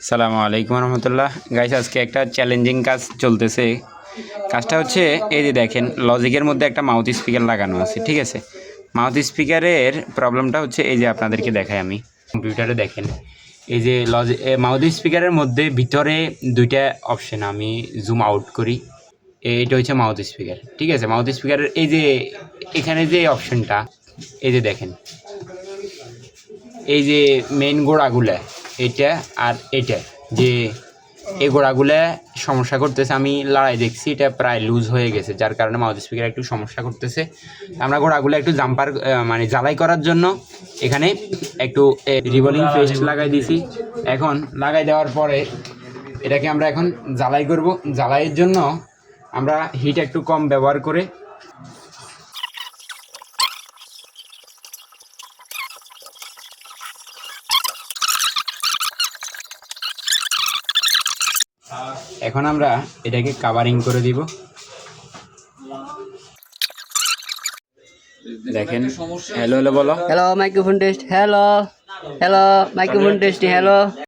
সালামু আলাইকুম রহমতুল্লাহ। গাইস, আজকে একটা চ্যালেঞ্জিং কাজ চলতেছে। কাজটা হচ্ছে এই যে দেখেন, লজিকের মধ্যে একটা মাউথ স্পিকার লাগানো আছে, ঠিক আছে। মাউথ স্পিকারের প্রবলেমটা হচ্ছে এই যে আপনাদেরকে দেখাই, আমি কম্পিউটারে দেখেন এই যে মাউথ স্পিকারের মধ্যে ভিতরে দুইটা অপশন, আমি জুম আউট করি, এইটা হচ্ছে মাউথ স্পিকার, ঠিক আছে। মাউথ স্পিকারের এই যে এখানে যে অপশনটা, এই যে দেখেন, এই যে মেন গোড়াগুলা এটা আর এটা, যে এই গোড়াগুলা সমস্যা করতেছে। আমি লড়াই দেখছি, এটা প্রায় লুজ হয়ে গেছে, যার কারণে মাউথ স্পিকার একটু সমস্যা করতেছে। আমরা গোড়াগুলো একটু জাম্পার মানে জ্বালাই করার জন্য এখানে একটু রিভলিং পেস্ট লাগাই দিছি। এখন লাগাই দেওয়ার পরে এটাকে আমরা এখন জ্বালাই করব। জ্বালাইয়ের জন্য আমরা হিট একটু কম ব্যবহার করে এখন আমরা এটাকে কাভারিং করে দিব। দেখেন, হ্যালো হ্যালো বলো। Hello microphone test, hello hello microphone test, hello.